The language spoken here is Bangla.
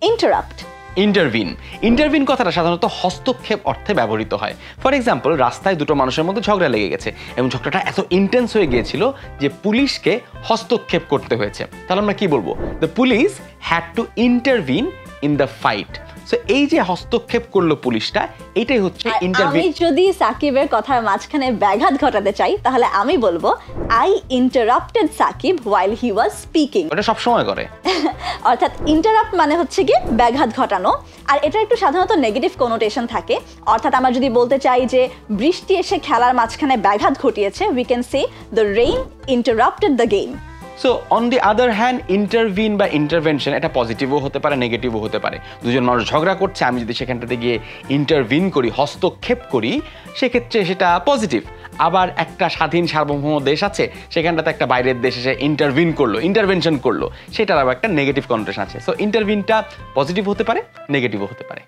ইন্টারাপ্ট। ইন্টারভিন কথাটা সাধারণত হস্তক্ষেপ অর্থে ব্যবহৃত হয়। ফর এক্সাম্পল, রাস্তায় দুটো মানুষের মধ্যে ঝগড়া লেগে গেছে এবং ঝগড়াটা এত ইন্টেন্স হয়ে গিয়েছিল যে পুলিশকে হস্তক্ষেপ করতে হয়েছে। তাহলে আমরা কি বলবো? The police had to intervene in the fight. So এই যে হস্তক্ষেপ করলো পুলিশটা, এটাই হচ্ছে ইন্টারভিন। আমি যদি সাকিবের কথার মাঝখানে ব্যাঘাত ঘটাতে চাই তাহলে আমি বলবো I interrupted Shakib while he was speaking. ওটা সব সময় করে। অর্থাৎ ইন্টারাপ্ট মানে হচ্ছে কি ব্যাঘাত ঘটানো, আর এটা একটু সাধারণত নেগেটিভ কোনোটেশন থাকে। অর্থাৎ আমরা যদি বলতে চাই যে বৃষ্টি এসে খেলার মাঝখানে ব্যাঘাত ঘটিয়েছে, we can say the rain interrupted the game. So on the other hand, intervene বা ইন্টারভেনশন এটা পজিটিভও হতে পারে, নেগেটিভও হতে পারে। দুজন মানুষ ঝগড়া করছে, আমি যদি সেখানটাতে গিয়ে ইন্টারভিন করি, হস্তক্ষেপ করি, সেক্ষেত্রে সেটা পজিটিভ। আবার একটা স্বাধীন সার্বভৌম দেশ আছে, সেখানটাতে একটা বাইরের দেশ এসে ইন্টারভিন করলো, ইন্টারভেনশন করলো, সেটার আবার একটা নেগেটিভ কনোটেশন আছে। সো ইন্টারভিনটা পজিটিভ হতে পারে, নেগেটিভও হতে পারে।